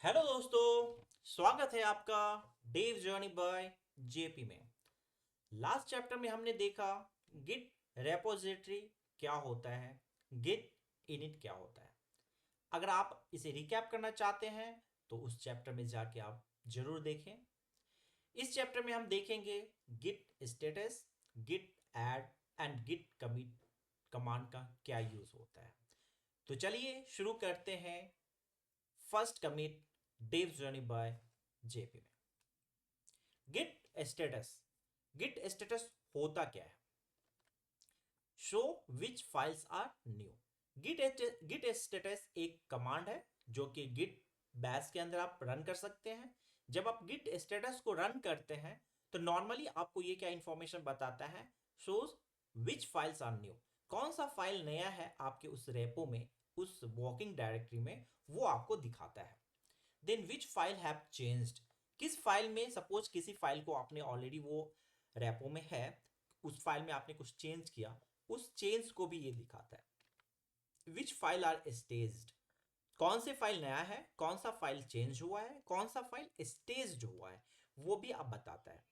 Hello दोस्तों, स्वागत है आपका डेव जर्नी बाय जेपी में। लास्ट चैप्टर में हमने देखा गिट रेपोजिटरी क्या होता है, गिट इनिट क्या होता है। अगर आप इसे रिकैप करना चाहते हैं तो उस चैप्टर में जाके आप जरूर देखें। इस चैप्टर में हम देखेंगे git status, git add and git commit command का क्या यूज होता है। तो चलिए शुरू करते हैं first commit Dev Journey by JP में। गिट स्टेटस, गिट स्टेटस होता क्या है? Show which files are new. Git status एक कमांड है जो कि गिट बैश के अंदर आप रन कर सकते हैं। जब आप गिट स्टेटस को रन करते हैं तो नॉर्मली आपको ये क्या इंफॉर्मेशन बताता है? Shows which files are new. कौन सा फाइल नया है आपके उस रेपो में, उस वर्किंग डायरेक्टरी में, वो आपको दिखाता है। Then which file have changed. किस फाइल में, सपोज किसी फाइल को आपने ऑलरेडी वो रेपो में है, उस फाइल में आपने कुछ चेंज किया, उस चेंज को भी ये दिखाता है। Which file are staged. कौन से फाइल नया है, कौन सा फाइल चेंज हुआ है, कौन सा फाइल स्टेज्ड हुआ है, वो भी आप बताता है।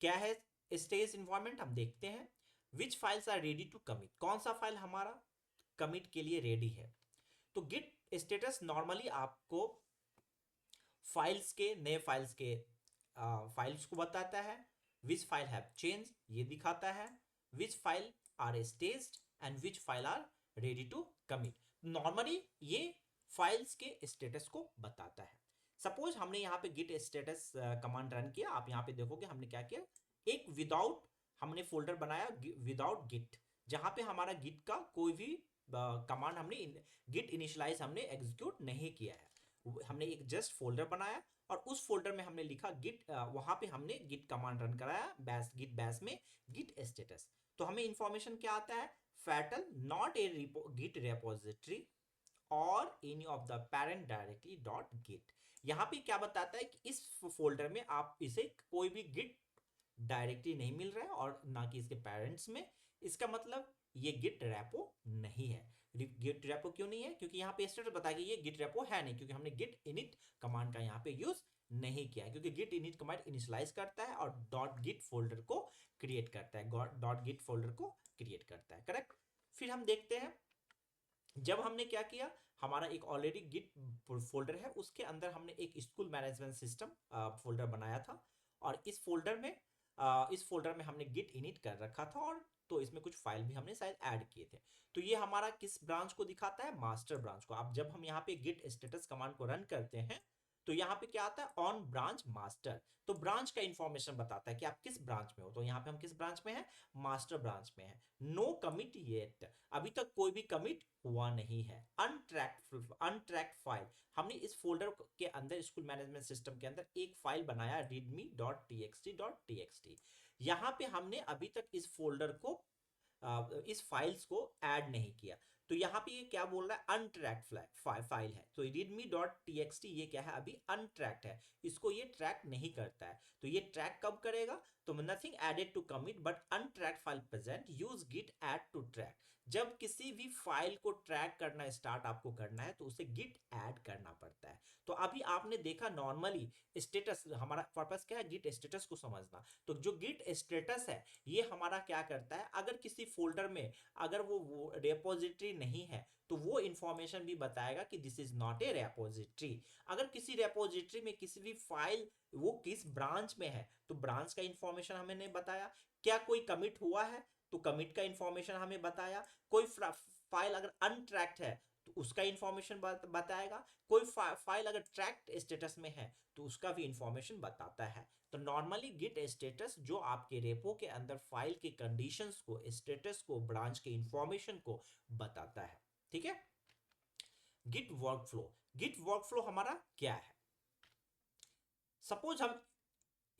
क्या है स्टेज इन्वायरमेंट, हम देखते हैं। Which files are ready to commit. कौन सा फाइल हमारा कमिट के लिए रेडी है। तो गिट स्टेटस नॉर्मली आपको फाइल्स के, नए फाइल्स के फाइल्स को बताता है। विच फाइल हैव चेंज ये दिखाता है। Which file are staged and which file are ready to commit. Normally ये फाइल्स के स्टेटस को बताता है। सपोज हमने यहाँ पे गिट स्टेटस कमांड रन किया, आप यहाँ पे देखोगे हमने क्या किया, एक विदाउट हमने फोल्डर बनाया विदाउट गिट, जहां पे हमारा गिट का कोई भी कमांड हमने गिट इनिशियलाइज हमने एग्जीक्यूट नहीं किया है। हमने एक जस्ट फोल्डर बनाया और उस फोल्डर में हमने लिखा गिट, वहां पे हमने गिट कमांड रन कराया बैश, गिट बैश में गिट स्टेटस। तो हमें इंफॉर्मेशन क्या आता है? Fatal not a Git repository और any of the parent directly dot Git. यहां पे क्या बताता है कि इस फोल्डर में आप इसे कोई भी गिट डायरेक्टली नहीं मिल रहा है और ना कि इसके पेरेंट्स में। इसका मतलब ये गिट रेपो नहीं है। गिट रेपो क्यों नहीं है? क्योंकि यहाँ पे स्टेटस बताया कि ये गिट रेपो है नहीं, क्योंकि हमने गिट इनिट कमांड का यहाँ पे यूज नहीं किया है। क्योंकि गिट इनिट कमांड इनिशियलाइज करता है और डॉट गिट फोल्डर को क्रिएट करता है, डॉट गिट फोल्डर को क्रिएट करता है। करेक्ट। फिर हम देखते हैं, जब हमने क्या किया, हमारा एक ऑलरेडी गिट फोल्डर है, उसके अंदर हमने एक स्कूल मैनेजमेंट सिस्टम फोल्डर बनाया था। और इस फोल्डर में हमने गिट इनिट कर रखा था, और तो इसमें कुछ फाइल भी हमने शायद ऐड किए थे। तो ये हमारा किस ब्रांच को दिखाता है? मास्टर ब्रांच को। अब जब हम यहाँ पे गिट स्टेटस कमांड को रन करते हैं तो यहाँ पे क्या आता है? On branch master. तो ब्रांच का इंफॉर्मेशन बताता है कि आप किस ब्रांच में हो। तो यहाँ पे हम किस ब्रांच में हैं? मास्टर ब्रांच में है। नो कमिट येट, अभी तक कोई भी कमिट हुआ नहीं है। अनट्रैक्ड फाइल, हमने इस फोल्डर के अंदर, स्कूल मैनेजमेंट सिस्टम के अंदर एक फाइल बनाया readme.txt. यहां पे हमने अभी तक इस फोल्डर को, इस फाइल्स को ऐड नहीं किया। तो यहां पे ये क्या बोल रहा है? अनट्रैक्ड फाइल है। तो readme डॉट टीएक्सटी ये क्या है? अभी अनट्रैक्ड है, इसको ये ट्रैक नहीं करता है। तो ये ट्रैक कब करेगा? तो nothing added to commit but untracked file present, use Git add to track. जब किसी भी फाइल को ट्रैक करना स्टार्ट आपको करना है तो उसे गिट ऐड करना पड़ता है। तो अभी आपने देखा नॉर्मली स्टेटस, हमारा पर्पस क्या है? गिट स्टेटस को समझना। तो जो गिट स्टेटस है ये हमारा क्या करता है? अगर किसी फोल्डर में अगर वो रेपोजिटरी नहीं है तो वो इंफॉर्मेशन भी बताएगा कि this is not a repository. अगर किसी रेपोजिटरी में किसी भी फाइल, वो किस ब्रांच में है तो ब्रांच का इंफॉर्मेशन हमें नहीं बताया। क्या कोई कमिट हुआ है तो कमिट का इंफॉर्मेशन हमें बताया। कोई फाइल अगर अनट्रैक्ड है तो उसका इंफॉर्मेशन बताएगा। कोई फाइल अगर ट्रैक्ड स्टेटस में है तो उसका भी इंफॉर्मेशन बताता है। तो नॉर्मली गिट स्टेटस जो आपके रेपो के अंदर फाइल के कंडीशंस को, स्टेटस को, ब्रांच के इंफॉर्मेशन को बताता है। ठीक है। गिट वर्कफ्लो, गिट वर्कफ्लो हमारा क्या है? सपोज हम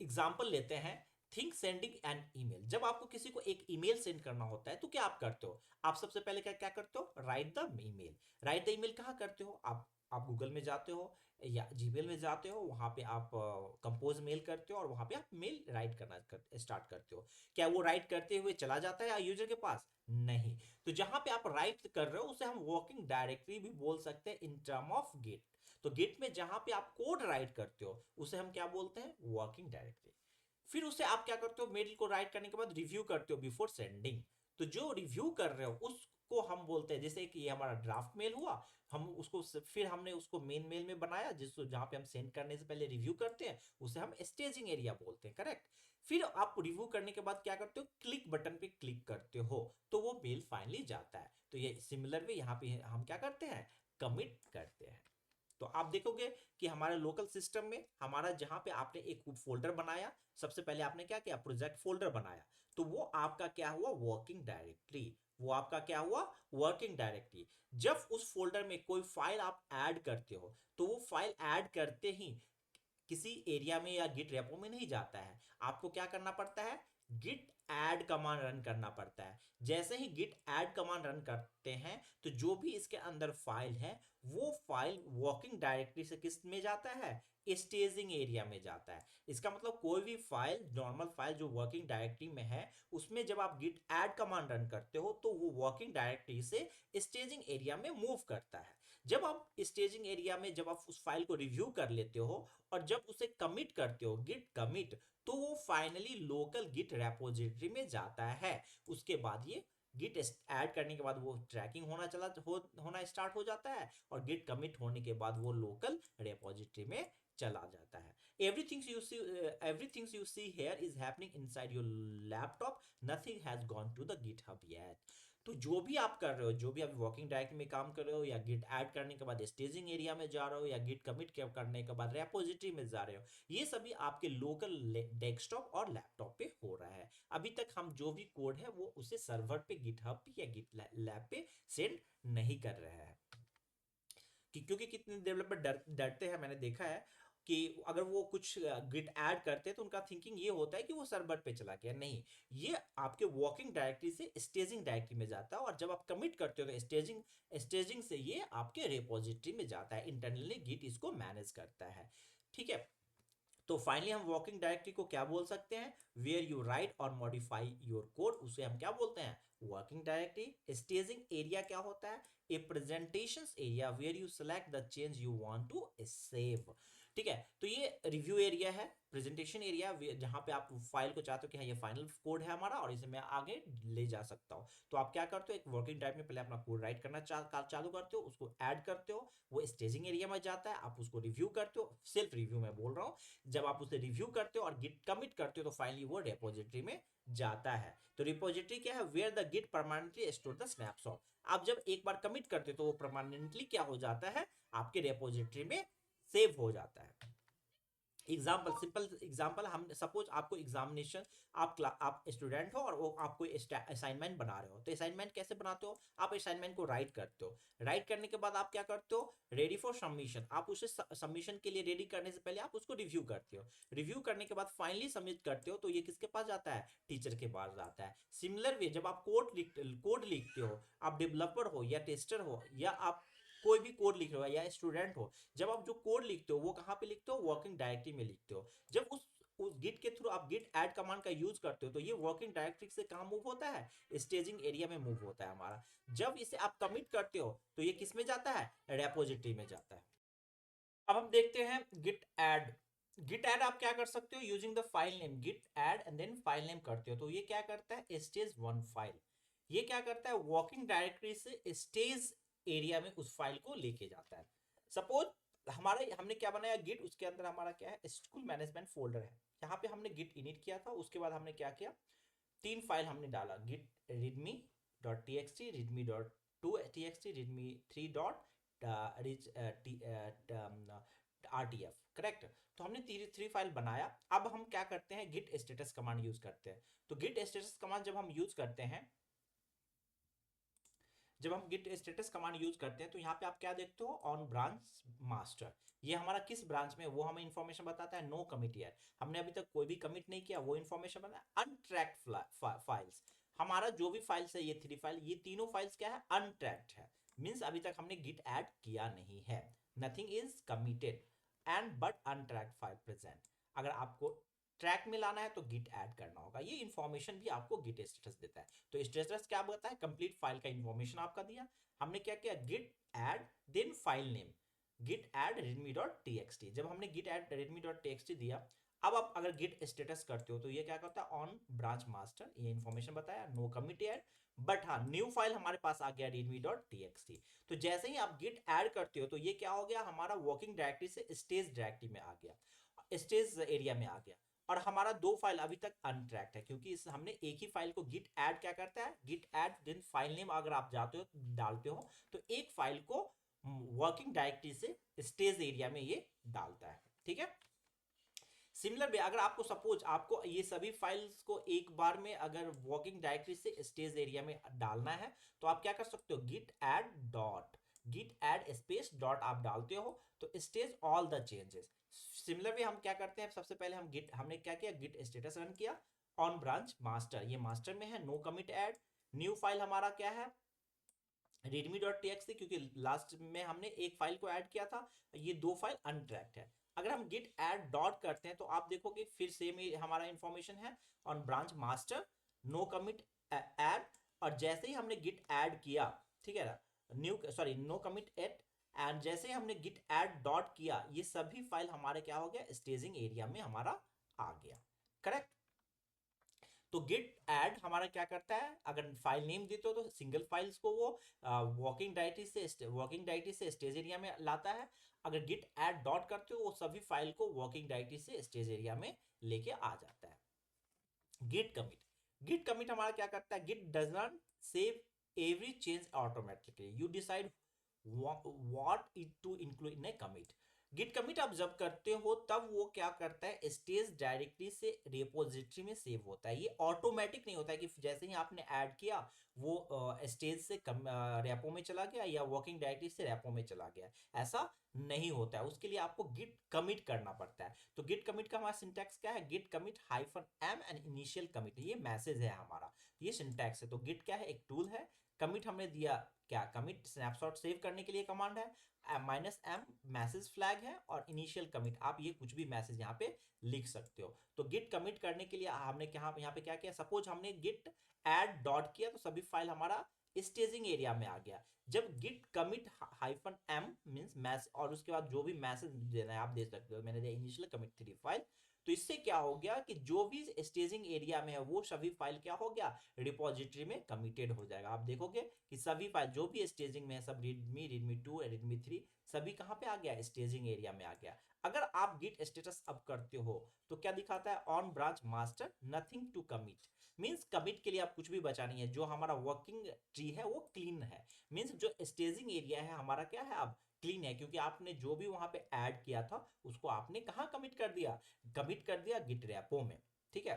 एग्जाम्पल लेते हैं, थिंक सेंडिंग एन ईमेल। जब आपको किसी को एक ईमेल सेंड करना होता है तो क्या आप करते हो? आप सबसे पहले क्या क्या करते हो? Right the email. Right the email कहाँ करते हो? आप गूगल में जाते हो या जीमेल में जाते हो, वहां पे आप कंपोज मेल करते हो और वहां पे आप मेल राइट करना स्टार्ट करते हो। क्या वो राइट करते हुए चला जाता है यूजर के पास? नहीं। तो जहां पे आप राइट कर रहे हो उसे हम वर्किंग डायरेक्टरी भी बोल सकते हैं इन टर्म ऑफ गिट। तो गिट में जहां पे आप कोड राइट करते हो उसे हम क्या बोलते हैं, वर्किंग डायरेक्टरी। फिर उसे आप क्या करते हो, मेल को राइट करने के बाद रिव्यू करते हो बिफोर सेंडिंग। तो जो रिव्यू कर रहे हो उसको हम बोलते हैं, जैसे कि ये हमारा ड्राफ्ट मेल हुआ, हम उसको फिर हमने उसको मेन मेल में बनाया जिसको जहां पे हम सेंड करने से पहले रिव्यू करते हैं, उसे हम स्टेजिंग एरिया बोलते हैं, करेक्ट। फिर आप रिव्यू करने के बाद क्या करते हो, क्लिक बटन पे क्लिक करते हो तो वो मेल फाइनली जाता है। तो ये सिमिलर वे यहाँ पे हम क्या करते हैं, कमिट करते हैं। तो आप देखोगे कि हमारे लोकल सिस्टम में हमारा जहां पे आपने एक फोल्डर बनाया, सबसे पहले आपने क्या किया, प्रोजेक्ट फोल्डर बनाया, तो वो आपका क्या हुआ, वर्किंग डायरेक्टरी। वो आपका क्या हुआ, वर्किंग डायरेक्टरी। जब उस फोल्डर में कोई फाइल आप ऐड करते हो तो वो फाइल ऐड करते ही किसी एरिया में या गिट रेपो में नहीं जाता है, आपको क्या करना पड़ता है, गिट ऐड कमांड रन करना पड़ता है। जैसे ही गिट ऐड कमांड रन करते हैं तो जो भी इसके अंदर फाइल है वो फाइल वर्किंग डायरेक्टरी से किस में जाता है, स्टेजिंग एरिया में जाता है। इसका मतलब कोई भी फाइल, नॉर्मल फाइल जो वर्किंग डायरेक्टरी में है, उसमें जब आप गिट ऐड कमांड रन करते हो तो वो वर्किंग डायरेक्टरी से स्टेजिंग एरिया में मूव करता है। जब आप स्टेजिंग एरिया में जब आप उस फाइल को रिव्यू कर लेते हो और जब उसे कमिट करते हो, गिट कमिट, तो वो फाइनली लोकल गिट रेपोजिटरी में जाता है। उसके बाद ये गिट ऐड करने के बाद वो ट्रैकिंग होना स्टार्ट हो जाता है, और गिट कमिट होने के बाद वो लोकल रेपोजिटरी में चला जाता है। Everything you see here is happening inside your laptop. Nothing has gone to the GitHub yet. तो जो भी आप कर रहे हो, जो भी आप वर्किंग डायरेक्टरी में काम कर रहे हो, या गिट ऐड करने के बाद स्टेजिंग एरिया में जा रहे हो, या गिट कमिट करने के बाद रेपोजिटरी में जा रहे हो, ये सभी आपके लोकल डेस्कटॉप और लैपटॉप पे हो रहा है। अभी तक हम जो भी कोड है वो उसे सर्वर पे, गिटहब पे या गिट लैब पे सेंड नहीं कर रहे हैं। क्योंकि कितने डेवलपर डरते हैं, मैंने देखा है कि अगर वो कुछ गिट ऐड करते हैं तो उनका थिंकिंग ये होता है कि वो सर्वर पे चला गया। नहीं, ये आपके वर्किंग डायरेक्टरी से स्टेजिंग डायरेक्टरी में जाता है, और जब आप कमिट करते हो तो स्टेजिंग से ये आपके रिपोजिटरी में जाता है। इंटरनली गिट इसको मैनेज करता है, ठीक है। तो फाइनली हम वर्किंग डायरेक्टरी को क्या बोल सकते हैं, वेयर यू राइट और मॉडिफाई योर कोड, उसे हम क्या बोलते हैं, वर्किंग डायरेक्टरी। स्टेजिंग एरिया क्या होता है, a presentation area where you select the change you want to save, ठीक है। तो ये रिव्यू एरिया है, प्रेजेंटेशन एरिया जहां पे आप फाइल को चाहते हो कि हाँ ये फाइनल कोड है हमारा और इसे मैं आगे ले जा सकता हूँ। तो आप क्या करते हो, एक वर्किंग डायरेक्टरी में पहले अपना कोड राइट करना चालू करते हो, उसको ऐड करते हो, वो स्टेजिंग एरिया में जाता है, आप उसको रिव्यू करते हो, सेल्फ रिव्यू में बोल रहा हूँ। जब आप उसे रिव्यू करते हो और गिट कमिट करते हो तो फाइनली वो रिपोजिटरी में जाता है। तो रिपोजिटरी क्या है, where the git permanently store the snapshot. आप जब एक बार कमिट करते हो तो वो परमानेंटली क्या हो जाता है, आपके रिपोजिटरी में सेव हो जाता है। एग्जाम्पल, सिंपल एग्जाम्पल, हम सपोज आपको एग्जामिनेशन, आप स्टूडेंट हो और वो आपको असाइनमेंट बना रहे हो, तो असाइनमेंट कैसे बनाते हो, आप असाइनमेंट को राइट करते हो, राइट करने के बाद आप क्या करते हो, रेडी फॉर सबमिशन, आप उसे सबमिशन के लिए रेडी करने से पहले आप उसको रिव्यू करते हो, रिव्यू करने के बाद फाइनली सबमिट करते हो, तो ये किसके पास जाता है, टीचर के पास जाता है। सिमिलर वे जब आप कोड लिखते हो, आप डेवलपर हो या टेस्टर हो या आप कोई भी कोड लिख रहे हो या स्टूडेंट हो, जब आप जो कोड लिखते हो वो कहाँ पे लिखते हो, वर्किंग डायरेक्टरी में लिखते हो। जब उस गिट के थ्रू आप गिट ऐड कमांड का यूज करते हो तो ये वर्किंग डायरेक्टरी से कहाँ मूव होता है, स्टेजिंग एरिया में मूव होता है हमारा। जब इसे आप कमिट करते हो तो ये किस में जाता है, रेपोजिटरी में जाता है। अब हम देखते हैं गिट ऐड। गिट ऐड आप क्या कर सकते हो, using the file name git add and then file name करते हो, तो ये क्या करता है, स्टेज 1 फाइल, ये क्या करता है, वर्किंग डायरेक्टरी से स्टेज एरिया में उस फाइल को लेके जाता है। सपोज हमारे हमने क्या बनाया गिट, उसके अंदर हमारा क्या है, स्कूल मैनेजमेंट फोल्डर है, यहाँ पे हमने गिट इनिट किया था, उसके बाद हमने क्या किया, 3 फाइल हमने डाला, git readme dot T readme dot two txt, readme 3 dot RTF, correct. तो हमने 3 फाइल बनाया। अब हम क्या करते हैं, गिट स्टेटस कमांड यूज करते हैं। तो गिट स्टेटस कमांड जब हम यूज करते हैं, जब हम गिट स्टेटस कमांड यूज करते हैं तो यहाँ पे आप क्या देखते हो, ऑन ब्रांच मास्टर, ये हमारा किस ब्रांच में, वो हमें इंफॉर्मेशन बताता है, नो कमिट यार, हमने अभी तक कोई भी कमिट नहीं किया, वो इंफॉर्मेशन बताया। अनट्रैक्ड फाइल्स, हमारा जो भी फाइल्स है, ये 3 फाइल, ये तीनों फाइल्स क्या है, अनट्रैक्ड है, मींस अभी तक हमने गिट ऐड किया नहीं है, nothing is committed and but untracked file present. अगर आपको ट्रैक में लाना है तो गिट ऐड करना होगा, ये इंफॉर्मेशन भी आपको गिट स्टेटस देता है। तो स्टेटस क्या बताता है, कंप्लीट फाइल का इंफॉर्मेशन आपका दिया, हमने क्या किया, git add then file name, git add readme.txt। जब हमने git add readme.txt दिया, अब आप अगर git स्टेटस करते हो तो ये क्या करता है, ऑन ब्रांच मास्टर, ये इंफॉर्मेशन बताया, नो कमिट ऐड, बट हाँ न्यू फाइल हमारे पास आ गया readme.txt। तो जैसे ही आप git ऐड करते हो तो ये क्या हो गया, हमारा वर्किंग डायरेक्टरी से स्टेज डायरेक्टरी में आ गया, स्टेज एरिया में आ गया। और हमारा दो फाइल अभी तक अनट्रैक्ड है, क्योंकि इस हमने एक ही फाइल को git add क्या करता है, git add दिन फाइल नेम अगर आप जाते हो डालते हो तो एक फाइल को वर्किंग डायरेक्टरी से स्टेज एरिया में ये डालता है, ठीक है। सिमिलर वे अगर आपको सपोज आपको ये सभी फाइल्स को एक बार में अगर वर्किंग डायरेक्टरी से स्टेज एरिया में डालना है तो आप क्या कर सकते हो, git add स्पेस डॉट आप डालते हो तो stage all the changes. Similar way हम क्या करते हैं, सबसे पहले हमने क्या किया, गिट स्टेटस रन किया ऑन ब्रांच मास्टर, ये मास्टर में है, no commit add, new file हमारा क्या है readme.txt, क्योंकि लास्ट में हमने एक फाइल को ऐड किया था, ये दो फाइल अनट्रैक्ड है। अगर हम git add डॉट करते हैं तो आप देखोगे फिर सेम हमारा इंफॉर्मेशन है, on branch master, no commit add, और जैसे ही हमने git add किया, ठीक है ना, नो कमिट एट, एंड जैसे ही हमने git add डॉट किया ये सभी फाइल हमारे क्या हो गया, स्टेजिंग एरिया में हमारा आ गया, करेक्ट। तो गिट ऐड हमारा क्या करता है, अगर फाइल नेम देते हो तो सिंगल फाइल्स को वो वर्किंग डायरेक्टरी से स्टेज एरिया में लाता है, अगर गिट ऐड डॉट करते हो वो सभी फाइल को वर्किंग डायरेक्टरी से स्टेज एरिया में लेके आ जाता है। गिट कमिट हमारा क्या करता है, git does not save every change automatically, you decide what it to include in a commit. Git commit आप जब करते हो तब वो क्या करता है, स्टेज डायरेक्टरी से रिपोजिटरी में सेव होता है, ये ऑटोमेटिक नहीं होता है कि जैसे ही आपने ऐड किया वो स्टेज से रेपो में चला गया या वर्किंग डायरेक्टरी से रेपो में चला गया, ऐसा नहीं होता है, उसके लिए आपको गिट कमिट करना पड़ता है। तो गिट कमिट का हमारा सिंटैक्स क्या है, git commit -m and initial commit, ये मैसेज है हमारा, ये सिंटैक्स है। तो गिट क्या है, एक टूल है, कमिट हमने दिया क्या, कमिट स्नैपशॉट सेव करने के लिए कमांड है, -m मैसेज फ्लैग है, और इनिशियल कमिट आप ये कुछ भी मैसेज यहाँ पे लिख सकते हो। तो गिट कमिट करने के लिए हमने यहाँ पे क्या किया, सपोज हमने गिट ऐड डॉट किया तो सभी फाइल हमारा स्टेजिंग एरिया में आ गया। जब git commit -m means message, और उसके बाद जो भी मैसेज देना है आप दे सकते हो, मैंने दिया इनिशियल कमिट 3 फाइल, तो इससे क्या हो गया कि जो भी स्टेजिंग एरिया में है वो सभी फाइल क्या हो गया, रिपोजिटरी में कमिटेड हो जाएगा। आप देखोगे कि सभी फाइल जो भी स्टेजिंग में है, सब readme 2 readme 3 सभी कहां पे आ गया, स्टेजिंग एरिया में आ गया। अगर आप गिट स्टेटस अब करते हो तो क्या दिखाता है, on branch master nothing to commit, means commit के लिए आप कुछ भी बचा नहीं है, जो हमारा वर्किंग ट्री है वो क्लीन है, मींस जो स्टेजिंग एरिया है हमारा क्या है, अब क्लीन है, क्योंकि आपने जो भी वहां पे ऐड किया था उसको आपने कहां कमिट कर दिया, कमिट कर दिया गिट रेपो में, ठीक है।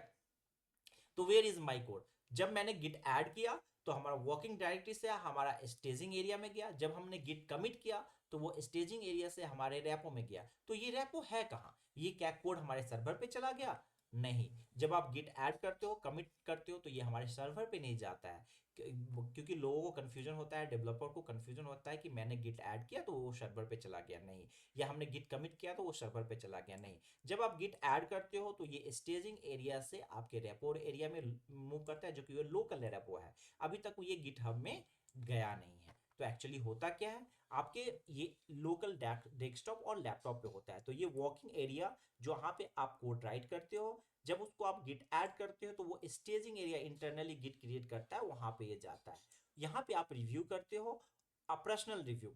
तो वेयर इज माई कोड, जब मैंने गिट ऐड किया तो हमारा वर्किंग डायरेक्टरी से हमारा स्टेजिंग एरिया में गया, जब हमने गिट कमिट किया तो वो स्टेजिंग एरिया से हमारे रेपो में गया। तो ये रेपो है कहाँ, ये क्या कोड हमारे सर्वर पे चला गया, नहीं। जब आप गिट ऐड करते हो, कमिट करते हो तो ये हमारे सर्वर पे नहीं जाता है, क्योंकि लोगों को कंफ्यूजन होता है, डेवलपर को कंफ्यूजन होता है कि मैंने गिट ऐड किया तो वो सर्वर पे चला गया, नहीं, या हमने गिट कमिट किया तो वो सर्वर पे चला गया, नहीं। जब आप गिट ऐड करते हो तो ये स्टेजिंग एरिया से आपके रेपो एरिया में मूव करता है, जो कि वो लोकल रेपो है, अभी तक ये गिट हब में गया नहीं है। तो एक्चुअली होता क्या है, आपके ये लोकल डेस्कटॉप और लैपटॉप पे होता है। तो ये वर्किंग एरिया जहाँ पे आप कोड राइट करते हो, जब उसको आप गिट ऐड करते हो तो वो staging area internally git create करता है, वहां पे ये जाता है। यहाँ पे आप रिव्यू करते हो, ऑपरेशनल रिव्यू,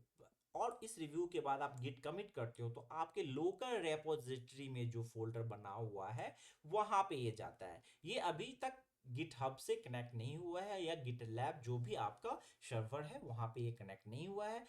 और इस रिव्यू के बाद आप गिट कमिट करते हो तो आपके लोकल रेपोजिटरी में जो फोल्डर बना हुआ है वहां पे ये जाता है। ये अभी तक गिट हब से कनेक्ट नहीं हुआ है, या गिट लैब जो भी आपका सर्वर है वहां पे ये कनेक्ट नहीं हुआ है,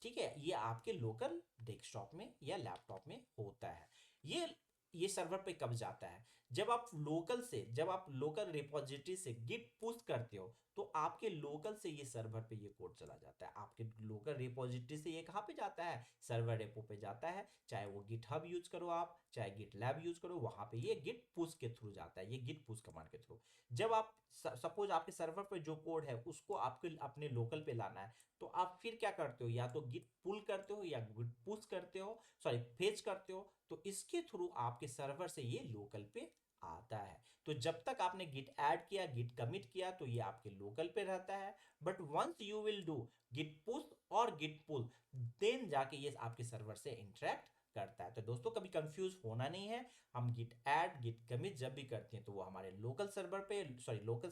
ठीक है। ये आपके लोकल डेस्कटॉप में या लैपटॉप में होता है। ये सर्वर पे कब जाता है, जब आप लोकल रिपोजिटरी से गिट पुश करते हो तो आपके लोकल से ये सर्वर पे ये कोड चला जाता है। आपके लोकल रिपोजिटरी से ये कहाँ पे जाता है, सर्वर रेपो पे जाता है, चाहे वो गिट हब यूज करो आप, चाहे गिट लैब यूज करो, वहां पे ये गिट पुश के थ्रू जाता है, ये गिट पुश कमांड के थ्रू। जब आप सपोज आपके सर्वर पे जो कोड है उसको आपके अपने लोकल पे लाना है तो आप फिर क्या करते हो, या तो गिट पुल करते हो या गिट पुश करते हो, फेच करते हो, तो इसके थ्रू आपके सर्वर से ये लोकल पे आता है। तो जब तक आपने गिट ऐड किया, गिट कमिट किया, तो ये आपके लोकल पे रहता है। But once you will do git push और गिट पुल, देन जाके ये आपके सर्वर से इंटरेक्ट करता है। तो दोस्तों कभी कंफ्यूज होना नहीं है, हम गिट ऐड गिट कमिट जब भी करते हैं तो वो हमारे लोकल सर्वर पे, सॉरी लोकल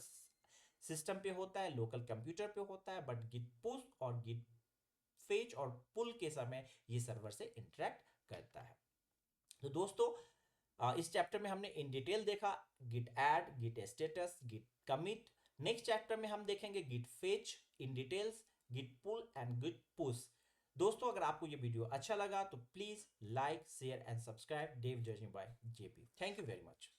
सिस्टम पे होता है, लोकल कंप्यूटर पे होता है। बट गिट पुश और गिट फेच और पुल के समय ये सर्वर से इंटरेक्ट करता है। तो दोस्तों इस चैप्टर में हमने इन डिटेल देखा git add, git status, git commit. Next chapter में हम देखेंगे git fetch in details, git pull and git push. दोस्तों अगर आपको ये वीडियो अच्छा लगा तो please like share and subscribe Dev Journey by JP. Thank you very much.